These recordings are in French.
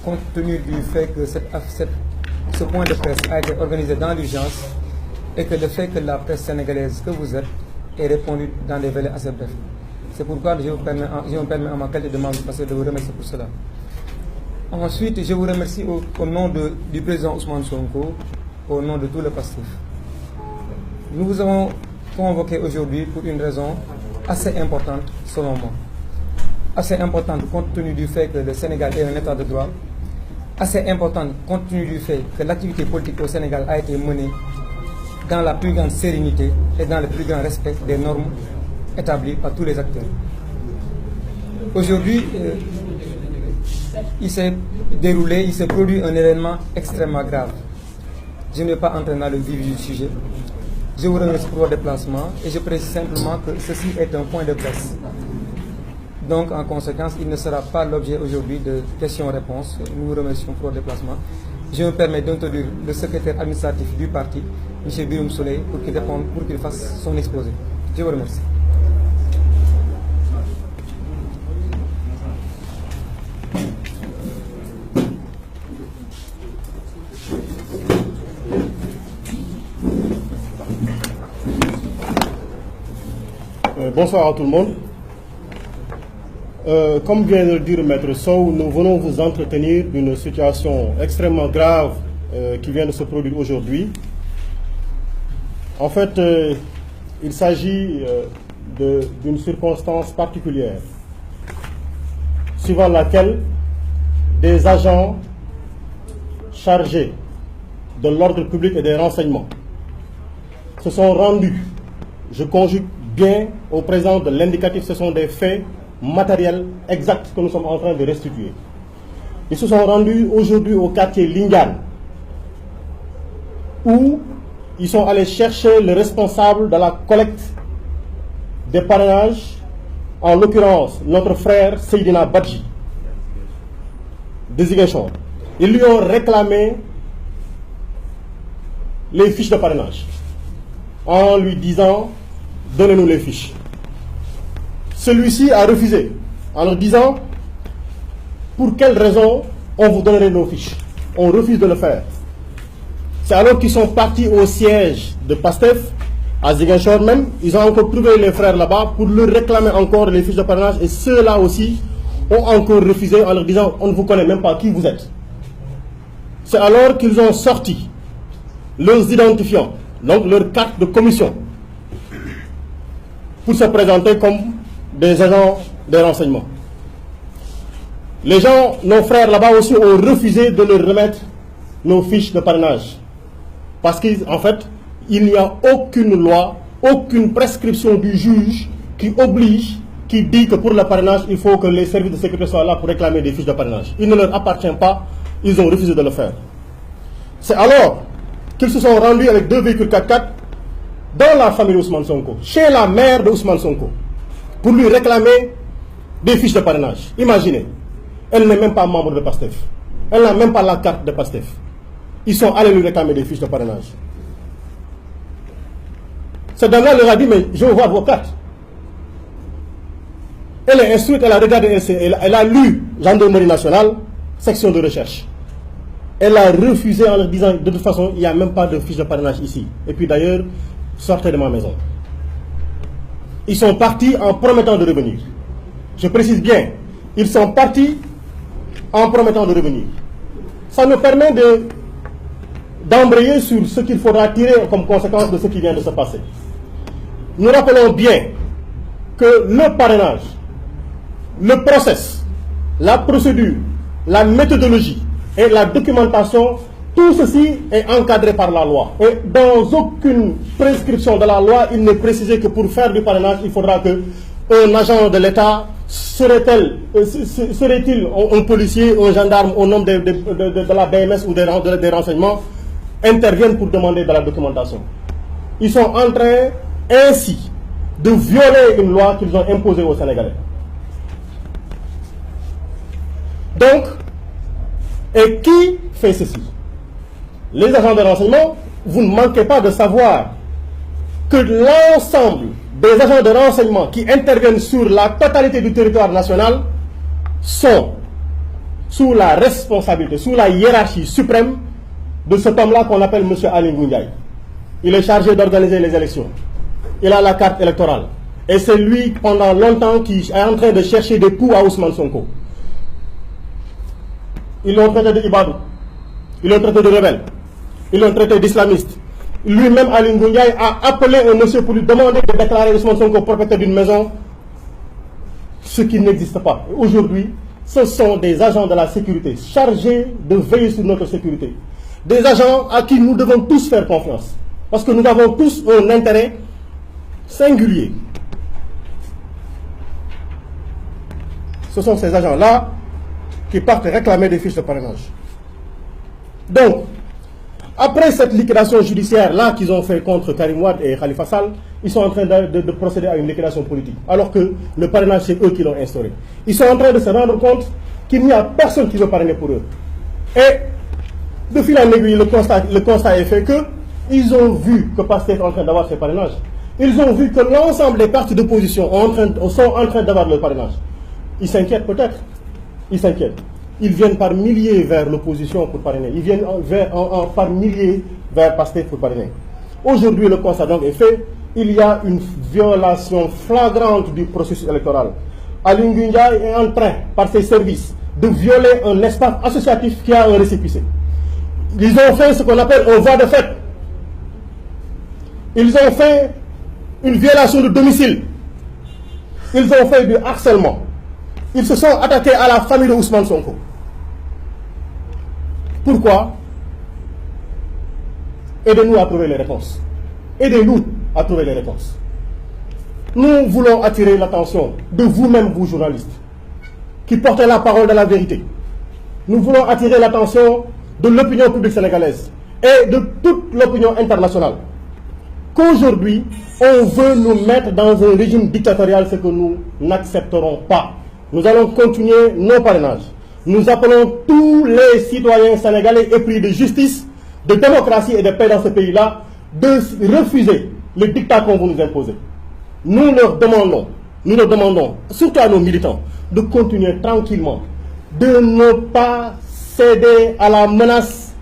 compte tenu du fait que ce point de presse a été organisé dans l'urgence et que le fait que la presse sénégalaise que vous êtes ait répondu dans des délais assez brefs. C'est pourquoi je me permets en ma qualité de membre du PASTEF de vous remercier pour cela. Ensuite, je vous remercie au nom du président Ousmane Sonko, au nom de tout le PASTEF. Nous vous avons convoqué aujourd'hui pour une raison assez importante, selon moi. Assez importante compte tenu du fait que le Sénégal est un état de droit. Assez importante compte tenu du fait que l'activité politique au Sénégal a été menée dans la plus grande sérénité et dans le plus grand respect des normes établies par tous les acteurs. Aujourd'hui, il s'est produit un événement extrêmement grave. Je ne vais pas entrer dans le vif du sujet. Je vous remercie pour votre déplacement et je précise simplement que ceci est un point de presse. Donc, en conséquence, il ne sera pas l'objet aujourd'hui de questions-réponses. Nous vous remercions pour votre déplacement. Je me permets d'introduire le secrétaire administratif du parti, M. Biroum Soleil, pour qu'il réponde, pour qu'il fasse son exposé. Je vous remercie. Bonsoir à tout le monde. Comme vient de le dire Maître Sow, nous venons vous entretenir d'une situation extrêmement grave qui vient de se produire aujourd'hui. En fait, il s'agit d'une circonstance particulière, suivant laquelle des agents chargés de l'ordre public et des renseignements se sont rendus, je conjugue bien au présent de l'indicatif, ce sont des faits matériels exacts que nous sommes en train de restituer. Ils se sont rendus aujourd'hui au quartier Lingan, où ils sont allés chercher le responsable de la collecte des parrainages, en l'occurrence notre frère Seydina Badji, de Ziguinchor. Ils lui ont réclamé les fiches de parrainage, en lui disant: donnez-nous les fiches. Celui-ci a refusé en leur disant: pour quelle raison on vous donnerait nos fiches? On refuse de le faire. C'est alors qu'ils sont partis au siège de PASTEF, à Ziguinchor même. Ils ont encore trouvé les frères là-bas pour leur réclamer encore les fiches de parrainage. Et ceux-là aussi ont encore refusé en leur disant: on ne vous connaît même pas qui vous êtes. C'est alors qu'ils ont sorti leurs identifiants, donc leur carte de commission, pour se présenter comme des agents des renseignements. Les gens, nos frères là-bas aussi, ont refusé de leur remettre nos fiches de parrainage. Parce qu'en fait, il n'y a aucune loi, aucune prescription du juge qui oblige, qui dit que pour le parrainage, il faut que les services de sécurité soient là pour réclamer des fiches de parrainage. Il ne leur appartient pas, ils ont refusé de le faire. C'est alors qu'ils se sont rendus avec 2 véhicules 4x4 dans la famille Ousmane Sonko, chez la mère de Ousmane Sonko, pour lui réclamer des fiches de parrainage. Imaginez, elle n'est même pas membre de PASTEF. Elle n'a même pas la carte de PASTEF. Ils sont allés lui réclamer des fiches de parrainage. Cette dame-là leur a dit: mais je veux voir vos cartes. Elle est instruite, elle a regardé, elle a lu Gendarmerie nationale, section de recherche. Elle a refusé en leur disant: de toute façon, il n'y a même pas de fiche de parrainage ici. Et puis d'ailleurs, sortez de ma maison. Ils sont partis en promettant de revenir. Je précise bien, ils sont partis en promettant de revenir. Ça nous permet d'embrayer sur ce qu'il faudra tirer comme conséquence de ce qui vient de se passer. Nous rappelons bien que le parrainage, le process, la procédure, la méthodologie et la documentation, tout ceci est encadré par la loi. Et dans aucune prescription de la loi, il n'est précisé que pour faire du parrainage, il faudra qu'un agent de l'État, serait-il un policier, un gendarme au nom de la BMS ou des renseignements, intervienne pour demander de la documentation. Ils sont en train ainsi de violer une loi qu'ils ont imposée aux Sénégalais. Donc, et qui fait ceci? Les agents de renseignement. Vous ne manquez pas de savoir que l'ensemble des agents de renseignement qui interviennent sur la totalité du territoire national sont sous la responsabilité, sous la hiérarchie suprême de cet homme-là qu'on appelle M. Aly Ngouille Ndiaye. Il est chargé d'organiser les élections. Il a la carte électorale. Et c'est lui, pendant longtemps, qui est en train de chercher des coups à Ousmane Sonko. Ils l'ont traité d'Ibadou. Ils l'ont traité de rebelle. Ils l'ont traité d'islamiste. Lui-même, Aly Ngouille Ndiaye, a appelé un monsieur pour lui demander de déclarer Ousmane Sonko propriétaire d'une maison, ce qui n'existe pas. Aujourd'hui, ce sont des agents de la sécurité chargés de veiller sur notre sécurité. Des agents à qui nous devons tous faire confiance. Parce que nous avons tous un intérêt singulier. Ce sont ces agents-là qui partent réclamer des fiches de parrainage. Donc, après cette liquidation judiciaire-là qu'ils ont fait contre Karim Wade et Khalifa Sall, ils sont en train de procéder à une liquidation politique. Alors que le parrainage, c'est eux qui l'ont instauré. Ils sont en train de se rendre compte qu'il n'y a personne qui veut parrainer pour eux. Et de fil en aiguille, le constat est fait qu'ils ont vu que Pastef est en train d'avoir ses parrainages. Ils ont vu que l'ensemble des partis d'opposition sont en train d'avoir le parrainage. Ils s'inquiètent peut-être. Ils s'inquiètent. Ils viennent par milliers vers l'opposition pour parrainer. Ils viennent par milliers vers Pastef pour parrainer. Aujourd'hui, le constat donc est fait. Il y a une violation flagrante du processus électoral. Aly Ngouille Ndiaye est en train, par ses services, de violer un espace associatif qui a un récépissé. Ils ont fait ce qu'on appelle un voie de fait. Ils ont fait une violation de domicile. Ils ont fait du harcèlement. Ils se sont attaqués à la famille de Ousmane Sonko. Pourquoi? Aidez-nous à trouver les réponses. Aidez-nous à trouver les réponses. Nous voulons attirer l'attention de vous-même, vous journalistes, qui portez la parole de la vérité. Nous voulons attirer l'attention de l'opinion publique sénégalaise et de toute l'opinion internationale. Qu'aujourd'hui, on veut nous mettre dans un régime dictatorial, ce que nous n'accepterons pas. Nous allons continuer nos parrainages. Nous appelons tous les citoyens sénégalais épris de justice, de démocratie et de paix dans ce pays-là, de refuser le dictat qu'on veut nous imposer. Nous leur demandons, surtout à nos militants, de continuer tranquillement, de ne pas céder à la menace,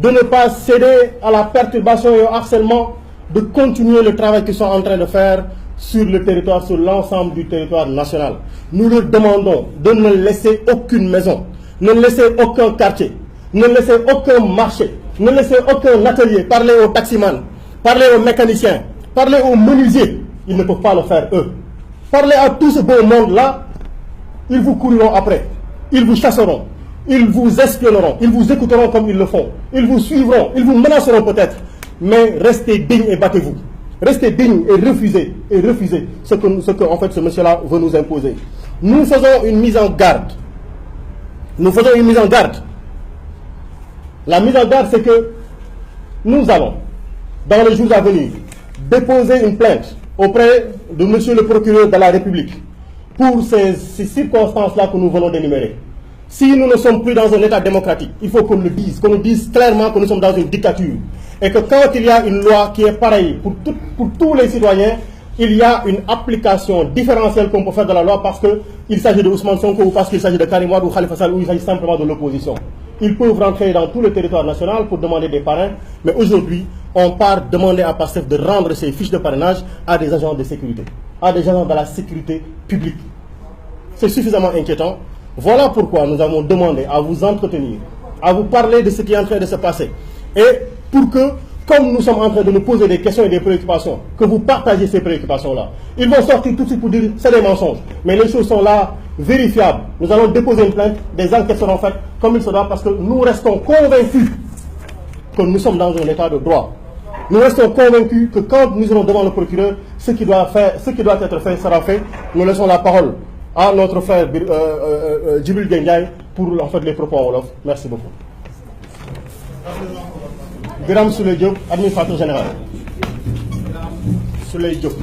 de ne pas céder à la perturbation et au harcèlement, de continuer le travail qu'ils sont en train de faire sur le territoire, sur l'ensemble du territoire national. Nous leur demandons de ne laisser aucune maison, ne laisser aucun quartier, ne laisser aucun marché, ne laisser aucun atelier, parler aux taximans, parler aux mécaniciens, parler aux menuisiers. Ils ne peuvent pas le faire eux. Parler à tout ce beau monde-là, ils vous courront après, ils vous chasseront, ils vous espionneront, ils vous écouteront comme ils le font, ils vous suivront, ils vous menaceront peut-être, mais restez dignes et battez-vous. Restez dignes et refusez ce que en fait ce monsieur-là veut nous imposer. Nous faisons une mise en garde. Nous faisons une mise en garde. La mise en garde, c'est que nous allons, dans les jours à venir, déposer une plainte auprès de monsieur le procureur de la République pour ces circonstances-là que nous venons d'énumérer. Si nous ne sommes plus dans un état démocratique, il faut qu'on le dise, qu'on nous dise clairement que nous sommes dans une dictature. Et que quand il y a une loi qui est pareille pour tous les citoyens, il y a une application différentielle qu'on peut faire de la loi parce qu'il s'agit de Ousmane Sonko ou parce qu'il s'agit de Karim Wade ou Khalifa Sall ou il s'agit simplement de l'opposition. Ils peuvent rentrer dans tout le territoire national pour demander des parrains, mais aujourd'hui, on part demander à Pastef de rendre ses fiches de parrainage à des agents de sécurité, à des agents de la sécurité publique. C'est suffisamment inquiétant. Voilà pourquoi nous avons demandé à vous entretenir, à vous parler de ce qui est en train de se passer. Et pour que, comme nous sommes en train de nous poser des questions et des préoccupations, que vous partagez ces préoccupations-là. Ils vont sortir tout de suite pour dire c'est des mensonges. Mais les choses sont là, vérifiables. Nous allons déposer une plainte, des enquêtes seront faites comme il se doit parce que nous restons convaincus que nous sommes dans un état de droit. Nous restons convaincus que quand nous irons devant le procureur, ce qui doit être fait sera fait. Nous laissons la parole à notre frère Djibril Gueye pour en fait les propos en wolof. Merci beaucoup. Birame Souleye Diop, administrateur général. Souleye Diop.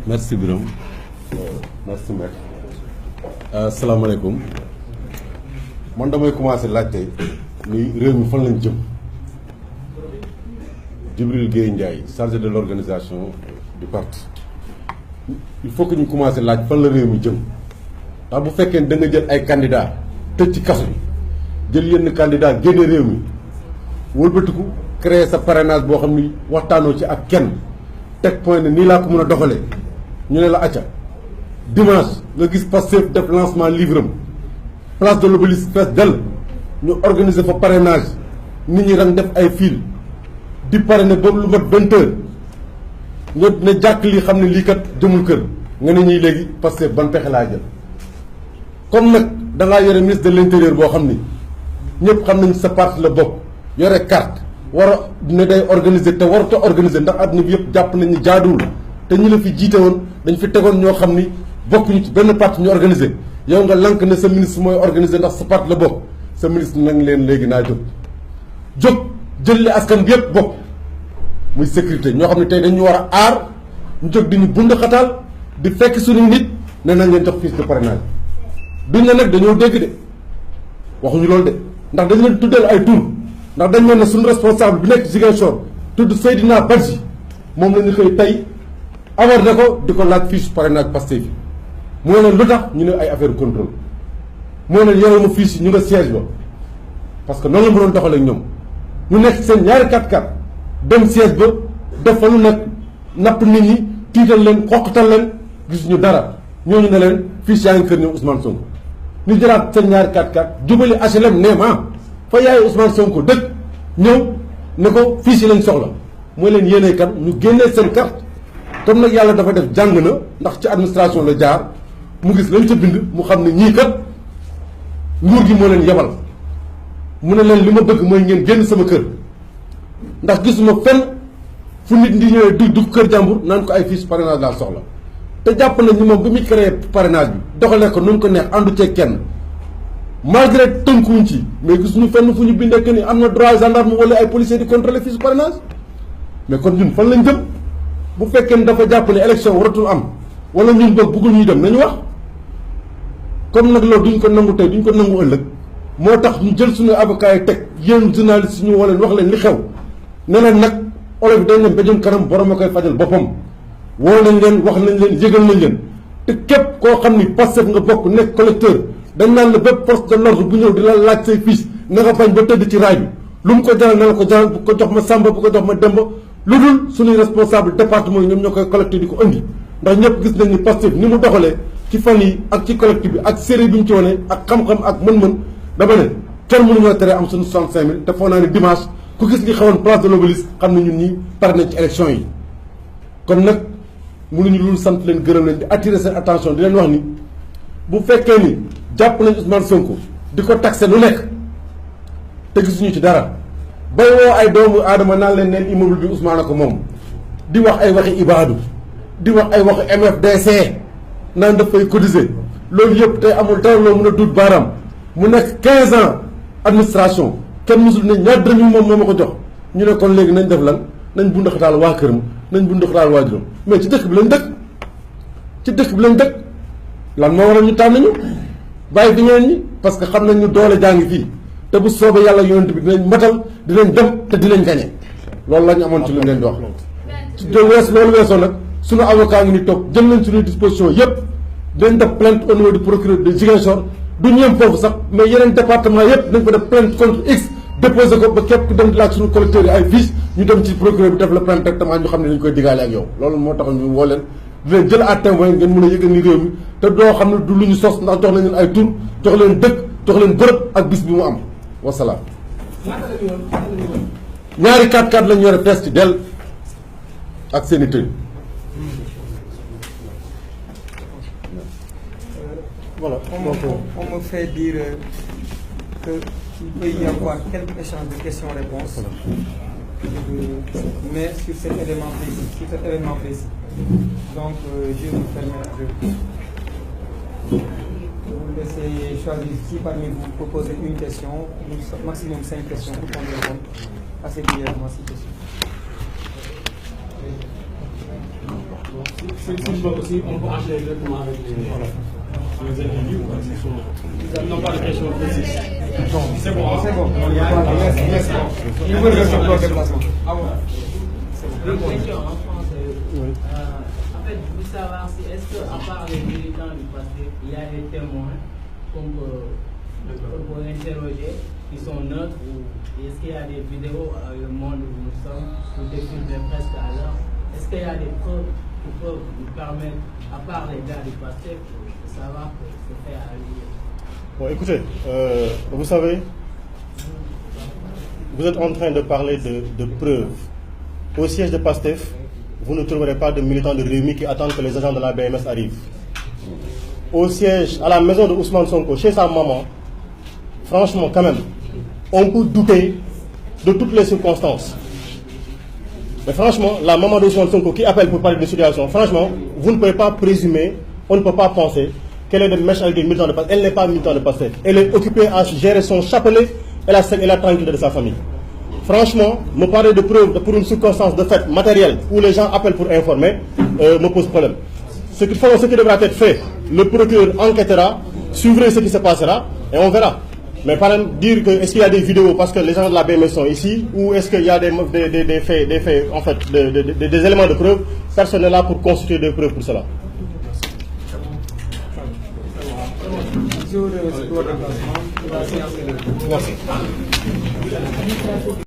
Merci Birame. Merci maître. Asalaamaaleykum. Man damay commencer laajte ni réew mi fan lañ jëm Djibril Gueye Ndiaye chargé de l'organisation du parti il faut que ñu commencé laaj fan la réew mi jëm ndax bu fekkee da nga jël ay candidats tëj ci kaso bi jël yenn candidats génne réew mi wëlbatiku créer sa parrainage boo xam ni waxtaanoo ci ak kenn teg point ne nii laa ko mën a doxalee ñu ne la acca dimanche nga gis Pastef def lancement livre am place de l'Obélisque fees dell ñu organiser fa parrainage nit ñi rang def ay fil di parrainer boobu lu mat 20 heures nga ne jàkk lii xam ne lii kat jëmul kër nga ne ñuy léegi Pastef ban pexe laa jël comme nag da ngaa yore ministre de l'intérieur boo xam ni ñëpp xam nañ sa parti la bokk yore carte war a ne day organiser te warut a organiser ndax àdduna bi yëpp jàpp nañ ni jaaduwul te ñi la fi jiite woon dañ fi tegoon ñoo xam ni bokkuñu ci benn parti ñu organiser yow nga lank ne sa ministre mooy organiser ndax sa parti la bokk sa ministre nag leen léegi naa jóg jël li askan bi yëpp bokk muy sécurité ñoo xam ne tey dañu war a aar ñu jóg di ñu bund xataal di fekk suñu nit ne nañ leen jox fiche de parrainage duñ ne nag dañoo dégg de waxuñu loolu de ndax dañ leen tuddal ay tur ndax dañ ne suñu responsable bi nekk Ziguinchor tudd Seydina Badji moom la ñu xëy tey awardé ko di ko laaj fiche parrainage Pastef bi moo leen lu tax ñu ne ay affaire contrôle moo leen yore ma fiche yi ñu nga siège ba parce que noonu la mënoon doxalee ak ñoom ñu nekk seen ñaari 4x4 dem siège ba def fa lu nekk napp nit ñi tiital leen xoqatal leen gis ñu dara ñooñu ne leen fiche yaa ngi kër ñoom Ousmane Sonko ñu jëlaat seen ñaari 4x4 jubali HLM Néma fa yaayu Ousmane Sonko dëkk ñëw ne ko fiche yi lañ soxla mooy leen yéenee kan ñu génnee seen carte comme nag yàlla dafa def jàng na ndax ci administration la jaar mu gis lañ ca bind mu xam ne ñii kat nguur gi moo leen yebal mu ne leen li ma bëgg mooy ngeen génn sama kër ndax gisuma fenn fu nit di ñëwee dugg kër jàmbur naan ko ay fiche parrainage laa soxla te jàpp nañ ni moom bi muy créé parrainage bi doxalee ko nu mu ko neex àndu cee kenn malgré tënkuwuñ ci mais gisuñu fenn fu ñu bindee que ni am na droit gendarme wala ay policiers di contrôler fiche parrainage mais kon ñun fan lañ jëm bu fekkee ni dafa jàpp ne élection waratul am wala ñun boog bëggul ñuy dem nañu wax comme nag loolu duñ ko nangu tey duñ ko nangu ëllëg moo tax ñu jël suñu avocat yi teg yéen journaliste ñu woo leen wax leen li xew ne leen nag olof bi dañ leen béjum kanam borom a koy fajal boppam woo nañ leen wax nañ leen yëgal nañ leen te képp koo xam ni Pastef nga bokk nekk collecteur dañ naan la bépp force de l'ordre bu ñëw di la laaj say fiche na nga bañ ba tëdd ci raay bi lu mu ko jaral na la ko jaral bu ko jox ma Samba bu ko jox ma Demba lu dul suñuy responsable département yi ñoom ñoo koy collecté di ko indi ndax ñëpp gis nañ ni Pastef ni mu doxalee ci fan yi ak ci collectif bi ak série bi ñu ci wane ak xam-xam ak mën-mën dama ne kenn mënuñoo tere am suñu 65000 te foog naa ne dimanche ku gis li xewoon place de l'Obélisque xam ne ñun ñi pare nañ ci élection yi kon nag mënuñu lu sant leen gërëm leen di attirer seen attention di leen wax ni bu fekkee ni jàpp nañ Ousmane Sonko di ko taxé lu nekk te gisuñu ci dara bay woo ay doomu aadama naan leen neen immeuble bi Ousmane a ko moom di wax ay waxi ibaadu di wax ay waxi MFDC naan dafay cotiser loolu yëpp tey amul dara loo mën a duut baaraam mu nekk 15 ans administration kenn musul ne ñaar dërëm moom moo ma ko jox ñu ne kon léegi nañ def lan nañ bundaxataal waa këram nañ bundaxataal waa juróom mais ci dëkk bi lañ dëkk ci dëkk bi lañ dëkk lan moo waral ñu tànn ñu bàyyi fi ñeneen ñi parce que xam nañ ñu doole jaa ngi fii te bu soobee yàlla yonent bi dinañ matal dinañ dem te dinañ gañe loolu la ñu amoon ci lu leen di wax. ci loolu weesoo nag suñu avocat ngi ni toog jël nañ suñuy disposition yëpp dañ def plainte au niveau du procureur de Ziguinchor du ñu yem foofu sax mais yeneen département yëpp nañ ko def plainte contre X déposé ko ba képp ku dem di laaj suñu collecteurs yi ay fiches ñu dem ci procureur bi def la plainte directement ñu xam ne dañ koy digaale ak yow loolu moo tax ñu woo leen di leen jël à témoin ngeen mën a yëgal ni réew mi te doo xam ne du lu ñu sos ndax jox nañ leen ay tur jox leen dëkk jox leen bërëb ak bis bi mu am wasalaam. ñaari 4x4 lañ yore fees ci dell ak seen i tëj. Voilà. On me fait dire qu'il peut y avoir quelques échanges de questions-réponses, mais sur cet élément précis, Donc, je vous permets de vous laisser choisir qui parmi vous proposer une question, maximum 5 questions pour qu'on réponde assez brièvement à ces questions. Si on peut enchaîner directement avec les individus, non pas de questions précises. C'est bon. Merci. Il faut le sur le déplacement. En français. En fait, je veux savoir si est-ce qu'à part les militants du passé, il y a des témoins pour interroger qui sont neutres ou est-ce qu'il y a des vidéos le monde où nous sommes ou des films de presse à l'heure? Est-ce qu'il y a des preuves qui peuvent nous permettre, à part les gars du passé, de savoir que c'est fait à lui? Bon, écoutez, vous savez, vous êtes en train de parler de preuves. Au siège de PASTEF, vous ne trouverez pas de militants de Rewmi qui attendent que les agents de la BMS arrivent. Au siège, à la maison de Ousmane Sonko, chez sa maman, franchement, quand même, on peut douter de toutes les circonstances. Mais franchement, la maman de Ousmane Sonko qui appelle pour parler de situation, franchement, vous ne pouvez pas présumer, on ne peut pas penser qu'elle est de mèche avec des militants de PASTEF. Elle n'est pas militant de PASTEF. Elle est occupée à gérer son chapelet et la tranquillité de sa famille. Franchement, me parler de preuves pour une circonstance de fait matérielle où les gens appellent pour informer me pose problème. Ce qui devra être fait, le procureur enquêtera, suivra ce qui se passera et on verra. Mais par exemple, dire que est-ce qu'il y a des vidéos parce que les gens de la BMS sont ici ou est-ce qu'il y a des faits, en fait, des éléments de preuve, personne n'est là pour constituer des preuves pour cela. Sur le déplacement, la séance est levée. Merci.